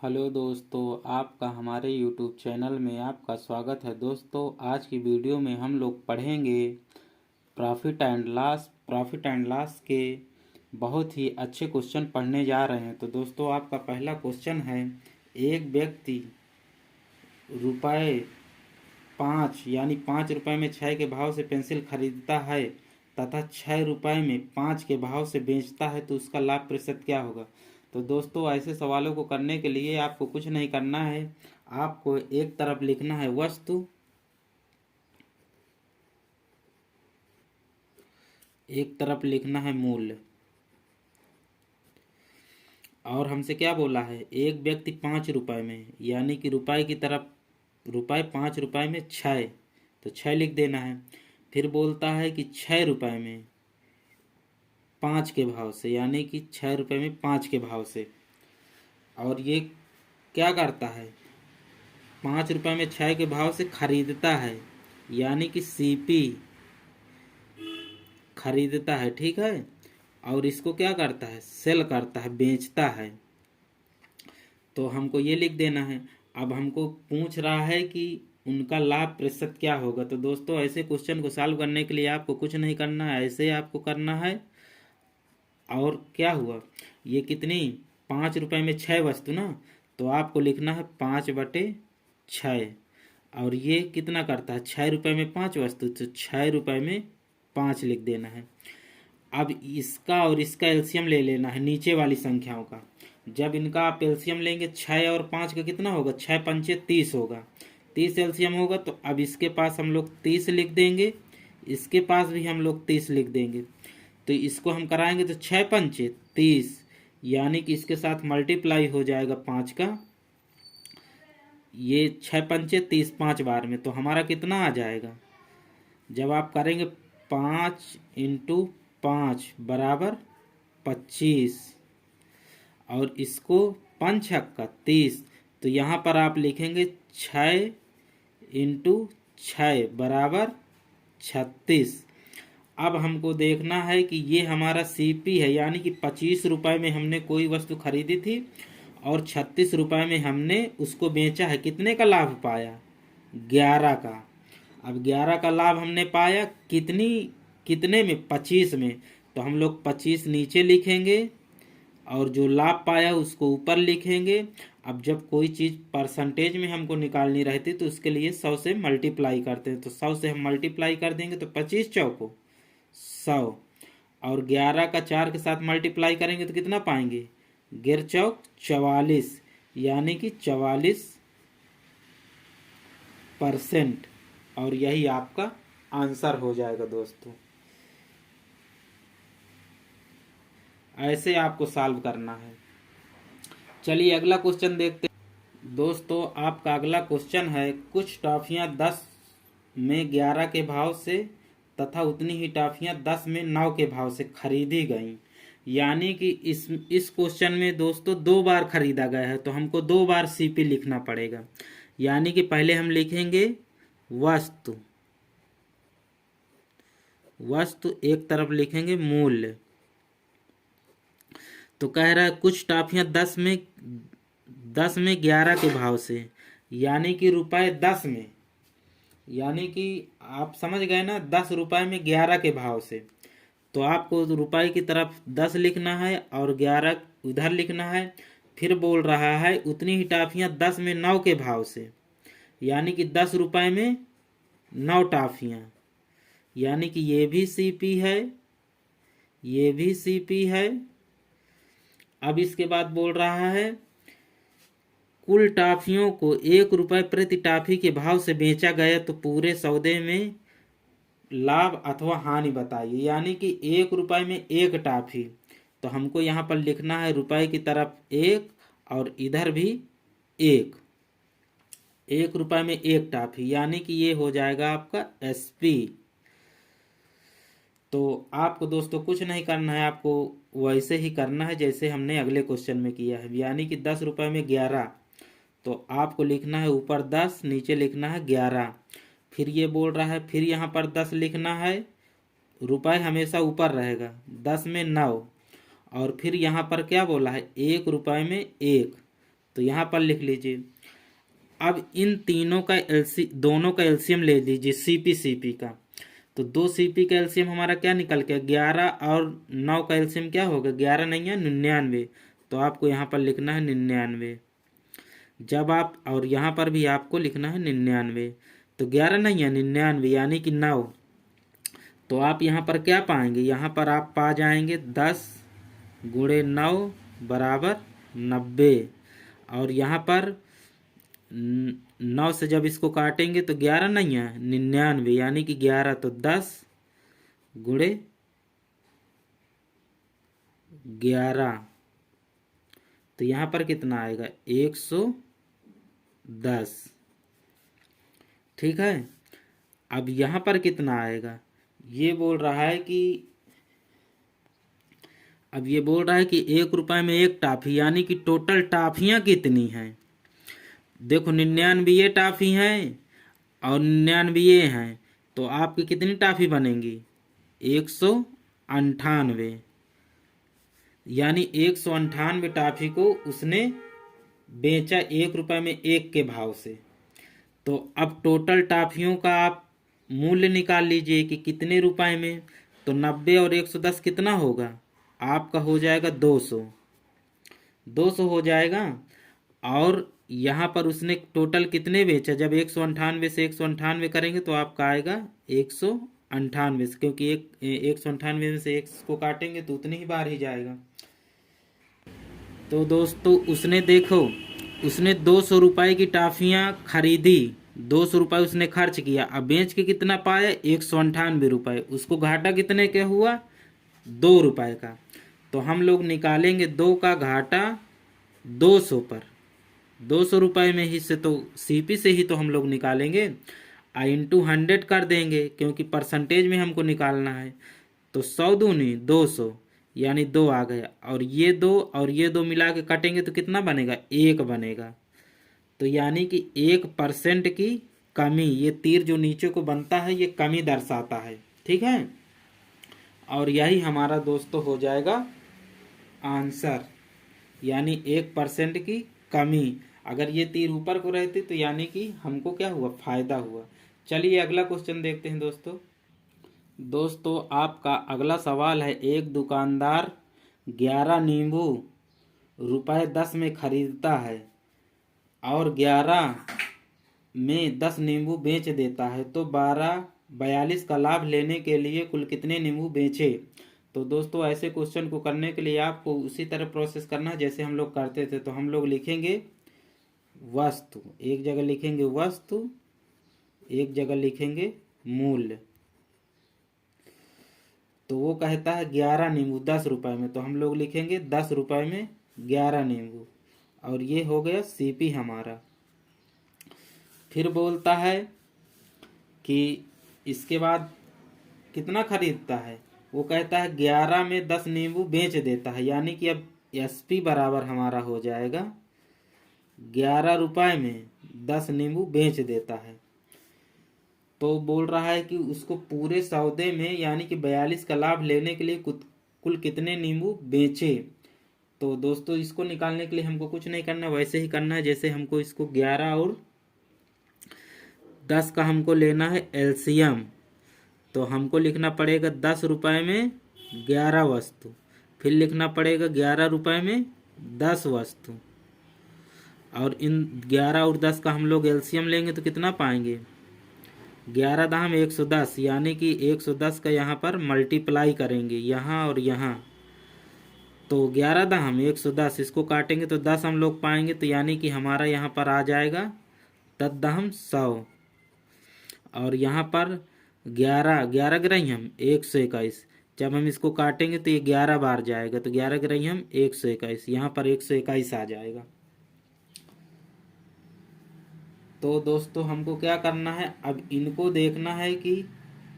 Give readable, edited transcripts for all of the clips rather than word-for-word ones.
Hello दोस्तों, आपका हमारे YouTube चैनल में आपका स्वागत है। दोस्तों, आज की वीडियो में हम लोग पढ़ेंगे प्रॉफिट एंड लॉस के बहुत ही अच्छे क्वेश्चन पढ़ने जा रहे हैं। तो दोस्तों, आपका पहला क्वेश्चन है, एक व्यक्ति रुपये 5 यानी 5 रुपये में 6 के भाव से पेंसिल खरीदता है तथा 6 रुपये में 5 के भाव से बेचता है, तो उसका लाभ प्रतिशत क्या होगा। तो दोस्तों, ऐसे सवालों को करने के लिए आपको कुछ नहीं करना है। आपको एक तरफ लिखना है वस्तु, एक तरफ लिखना है मूल्य। और हमसे क्या बोला है, एक व्यक्ति 5 रुपये में यानी कि रुपए की तरफ रुपये 5 रुपये में 6, तो 6 लिख देना है। फिर बोलता है कि 6 रुपये में 5 के भाव से यानी कि 6 रुपये में 5 के भाव से। और ये क्या करता है, 5 रुपये में 6 के भाव से खरीदता है यानी कि सीपी खरीदता है, ठीक है। और इसको क्या करता है, सेल करता है, बेचता है। तो हमको ये लिख देना है। अब हमको पूछ रहा है कि उनका लाभ प्रतिशत क्या होगा। तो दोस्तों, ऐसे क्वेश्चन को सॉल्व करने के लिए आपको कुछ नहीं करना है, ऐसे आपको करना है। और क्या हुआ, ये कितनी 5 रुपये में 6 वस्तु ना, तो आपको लिखना है 5/6। और ये कितना करता है, 6 रुपये में 5 वस्तु, तो 6 रुपये में 5 लिख देना है। अब इसका और इसका एलसीएम ले लेना है, नीचे वाली संख्याओं का। जब इनका आप एलसीएम लेंगे 6 और 5 का कितना होगा, 6×5 = 30 होगा। 30 एलसीएम होगा, तो अब इसके पास हम लोग 30 लिख देंगे, इसके पास भी हम लोग 30 लिख देंगे। तो इसको हम कराएंगे तो 6×5 = 30, यानी कि इसके साथ मल्टीप्लाई हो जाएगा 5 का। ये 6×5 = 30 5 बार में, तो हमारा कितना आ जाएगा, जब आप करेंगे 5 × 5 = 25, और इसको 5×6 = 30, तो यहाँ पर आप लिखेंगे 6 × 6 = 36। अब हमको देखना है कि ये हमारा सीपी है, यानी कि 25 रुपये में हमने कोई वस्तु खरीदी थी और 36 रुपये में हमने उसको बेचा है। कितने का लाभ पाया, 11 का। अब 11 का लाभ हमने पाया कितने में, 25 में, तो हम लोग 25 नीचे लिखेंगे और जो लाभ पाया उसको ऊपर लिखेंगे। अब जब कोई चीज़ परसेंटेज में हमको निकालनी रहती तो उसके लिए 100 से मल्टीप्लाई करते हैं, तो 100 से हम मल्टीप्लाई कर देंगे तो 25 चौको 100, और 11 का 4 के साथ मल्टीप्लाई करेंगे तो कितना पाएंगे, 11 चौक 44, यानी कि 44%। और यही आपका आंसर हो जाएगा दोस्तों। ऐसे आपको सॉल्व करना है। चलिए अगला क्वेश्चन देखते हैं। दोस्तों, आपका अगला क्वेश्चन है, कुछ टॉफियाँ 10 में 11 के भाव से तथा उतनी ही टॉफियाँ 10 में 9 के भाव से खरीदी गई। यानी कि इस क्वेश्चन में दोस्तों 2 बार खरीदा गया है, तो हमको 2 बार सीपी लिखना पड़ेगा। यानी कि पहले हम लिखेंगे वस्तु, एक तरफ लिखेंगे मूल्य। तो कह रहा है कुछ टॉफियाँ 10 में 11 के भाव से, यानी कि रुपये 10 में, यानी कि आप समझ गए ना, 10 रुपये में 11 के भाव से। तो आपको रुपए की तरफ 10 लिखना है और 11 उधर लिखना है। फिर बोल रहा है उतनी ही टॉफियाँ 10 में 9 के भाव से, यानी कि 10 रुपये में 9 टॉफियाँ, यानी कि ये भी सीपी है, ये भी सीपी है। अब इसके बाद बोल रहा है कुल टॉफियों को 1 रुपये प्रति टॉफी के भाव से बेचा गया, तो पूरे सौदे में लाभ अथवा हानि बताइए। यानी कि 1 रुपये में 1 टॉफी, तो हमको यहाँ पर लिखना है रुपए की तरफ 1 और इधर भी 1 रुपये में 1 टॉफी, यानी कि ये हो जाएगा आपका एसपी। तो आपको दोस्तों कुछ नहीं करना है, आपको वैसे ही करना है जैसे हमने अगले क्वेश्चन में किया है। यानी कि 10 रुपये में 11, तो आपको लिखना है ऊपर 10, नीचे लिखना है 11। फिर ये बोल रहा है फिर यहाँ पर 10 लिखना है, रुपए हमेशा ऊपर रहेगा, 10 में 9। और फिर यहाँ पर क्या बोला है, 1 रुपये में 1, तो यहाँ पर लिख लीजिए। अब इन तीनों का दोनों का एलसीएम ले लीजिए सीपी का। तो 2 सीपी का एलसीएम हमारा क्या निकल के 11 और 9 का एलसीएम क्या होगा 11 नहीं है 99। तो आपको यहाँ पर लिखना है 99। जब आप और यहाँ पर भी आपको लिखना है 99। तो 11 नहीं है 99 यानी कि 9। तो आप यहाँ पर क्या पाएंगे, यहाँ पर आप पा जाएंगे 10 गुणे 9 बराबर 90। और यहाँ पर 9 से जब इसको काटेंगे तो 11 नहीं है 99 यानी कि 11। तो 10 गुणे 11। तो यहाँ पर कितना आएगा 110। ठीक है। अब यहाँ पर कितना आएगा, ये बोल रहा है कि अब ये बोल रहा है कि 1 रुपए में 1 टाफी, यानी कि टोटल टाफियाँ कितनी हैं। देखो 99 ये टाफी हैं और 99 ये हैं, तो आपकी कितनी टाफी बनेंगी 198। यानी 198 टाफी को उसने बेचा 1 रुपए में 1 के भाव से। तो अब टोटल टाफियों का आप मूल्य निकाल लीजिए कि कितने रुपए में। तो 90 और 110 कितना होगा, आपका हो जाएगा 200 हो जाएगा। और यहाँ पर उसने टोटल कितने बेचा, जब 198 से 198 करेंगे तो आपका आएगा 198, क्योंकि 198 में से 1 को काटेंगे तो उतनी ही बार ही जाएगा। तो दोस्तों उसने देखो उसने 200 रुपए की टाफियाँ खरीदी, 200 रुपये उसने खर्च किया। अब बेच के कितना पाया 198 रुपये। उसको घाटा कितने का हुआ 2 रुपये का। तो हम लोग निकालेंगे 2 का घाटा 200 पर, 200 रुपये में ही से तो सीपी से ही तो हम लोग निकालेंगे। इंटू 100 कर देंगे क्योंकि परसेंटेज में हमको निकालना है। तो 100 दूनी 200 यानी 2 आ गया। और ये 2 और ये 2 मिला के कटेंगे तो कितना बनेगा 1 बनेगा। तो यानी कि 1% की कमी, ये तीर जो नीचे को बनता है ये कमी दर्शाता है। ठीक है। और यही हमारा दोस्तों हो जाएगा आंसर, यानी 1% की कमी। अगर ये तीर ऊपर को रहती तो यानी कि हमको क्या हुआ फायदा हुआ। चलिए अगला क्वेश्चन देखते हैं दोस्तों आपका अगला सवाल है, एक दुकानदार 11 नींबू ₹10 में खरीदता है और 11 में 10 नींबू बेच देता है, तो 42 का लाभ लेने के लिए कुल कितने नींबू बेचे। तो दोस्तों ऐसे क्वेश्चन को करने के लिए आपको उसी तरह प्रोसेस करना है जैसे हम लोग करते थे। तो हम लोग लिखेंगे वस्तु, एक जगह लिखेंगे वस्तु, एक जगह लिखेंगे मूल्य। तो वो कहता है 11 नींबू 10 रुपए में, तो हम लोग लिखेंगे 10 रुपए में 11 नींबू। और ये हो गया सीपी हमारा। फिर बोलता है कि इसके बाद कितना खरीदता है, वो कहता है 11 में 10 नींबू बेच देता है, यानी कि अब एसपी बराबर हमारा हो जाएगा 11 रुपए में 10 नींबू बेच देता है। तो बोल रहा है कि उसको पूरे सौदे में यानी कि 42 का लाभ लेने के लिए कुल कितने नींबू बेचे। तो दोस्तों इसको निकालने के लिए हमको कुछ नहीं करना, वैसे ही करना है जैसे हमको इसको 11 और 10 का हमको लेना है एलसीएम। तो हमको लिखना पड़ेगा 10 रुपए में 11 वस्तु, फिर लिखना पड़ेगा 11 रुपए में 10 वस्तु। और इन 11 और 10 का हम लोग एलसीएम लेंगे तो कितना पाएंगे 11 दाम 110, यानी कि 110 का यहाँ पर मल्टीप्लाई करेंगे यहाँ और यहाँ। तो 11 दाम 110, इसको काटेंगे तो 10 हम लोग पाएंगे, तो यानी कि हमारा यहाँ पर आ जाएगा 10 दाम 100। और यहाँ पर 11 ग्रही हम 121, जब हम इसको काटेंगे तो ये 11 बार जाएगा, तो 11 ग्रही हम 121, यहाँ पर 121 आ जाएगा। तो दोस्तों हमको क्या करना है, अब इनको देखना है कि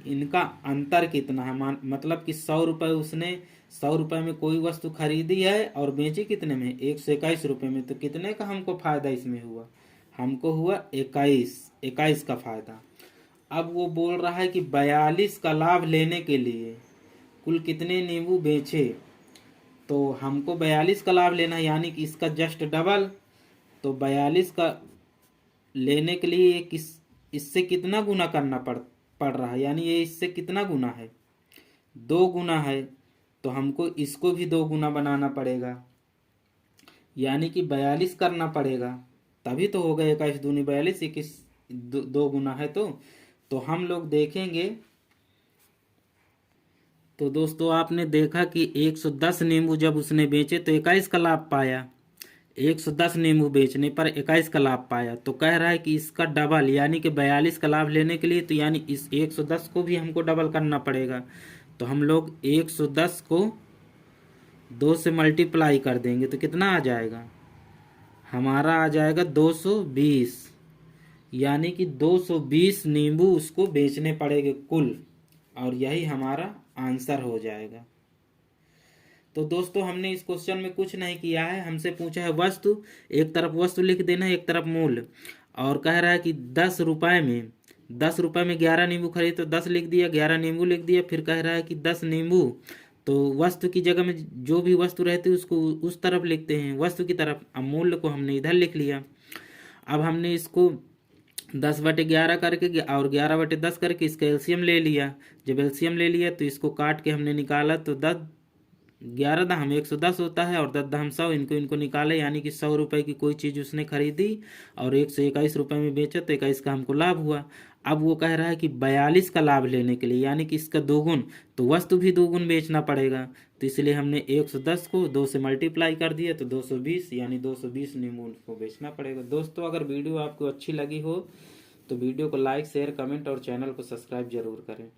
इनका अंतर कितना है। मतलब कि 100 रुपये उसने 100 रुपये में कोई वस्तु खरीदी है और बेची कितने में 121 रुपये में, तो कितने का हमको फायदा इसमें हुआ, हमको हुआ 21 का फायदा। अब वो बोल रहा है कि 42 का लाभ लेने के लिए कुल कितने नींबू बेचे। तो हमको 42 का लाभ लेना है, यानी कि इसका जस्ट डबल तो 42 का लेने के लिए ये इससे कितना गुना करना पड़ रहा है, यानी ये इससे कितना गुना है, 2 गुना है। तो हमको इसको भी 2 गुना बनाना पड़ेगा, यानी कि 42 करना पड़ेगा, तभी तो होगा 21 दूनी 42, 21 2 गुना है। तो हम लोग देखेंगे। तो दोस्तों आपने देखा कि 110 नींबू जब उसने बेचे तो 21 का लाभ पाया। 110 नींबू बेचने पर 21 का लाभ पाया। तो कह रहा है कि इसका डबल यानी कि 42 का लाभ लेने के लिए तो यानी इस 110 को भी हमको डबल करना पड़ेगा। तो हम लोग 110 को 2 से मल्टीप्लाई कर देंगे तो कितना आ जाएगा, हमारा आ जाएगा 220, यानी कि 220 नींबू उसको बेचने पड़ेंगे कुल, और यही हमारा आंसर हो जाएगा। तो दोस्तों हमने इस क्वेश्चन में कुछ नहीं किया है, हमसे पूछा है वस्तु, एक तरफ वस्तु लिख देना है, एक तरफ मूल्य, और कह रहा है कि 10 रुपये में 11 नींबू खरीद, तो 10 लिख दिया, 11 नींबू लिख दिया। फिर कह रहा है कि 10 नींबू, तो वस्तु की जगह में जो भी वस्तु रहती है उसको उस तरफ लिखते हैं, वस्तु की तरफ। अब मूल्य को हमने इधर लिख लिया। अब हमने इसको 10/11 करके और 11/10 करके इसका एलसीएम ले लिया। जब एलसीएम ले लिया तो इसको काट के हमने निकाला, तो 11 दहम 110 होता है और 10 दहम 100, इनको निकाले, यानी कि 100 रुपये की कोई चीज़ उसने खरीदी और 121 रुपये में बेचा, तो 21 का हमको लाभ हुआ। अब वो कह रहा है कि 42 का लाभ लेने के लिए, यानी कि इसका 2 गुण, तो वस्तु भी 2 गुण बेचना पड़ेगा। तो इसलिए हमने 110 को 2 से मल्टीप्लाई कर दिया, तो 220, यानी 220 नींबू को बेचना पड़ेगा। दोस्तों अगर वीडियो आपको अच्छी लगी हो तो वीडियो को लाइक, शेयर, कमेंट और चैनल को सब्सक्राइब जरूर करें।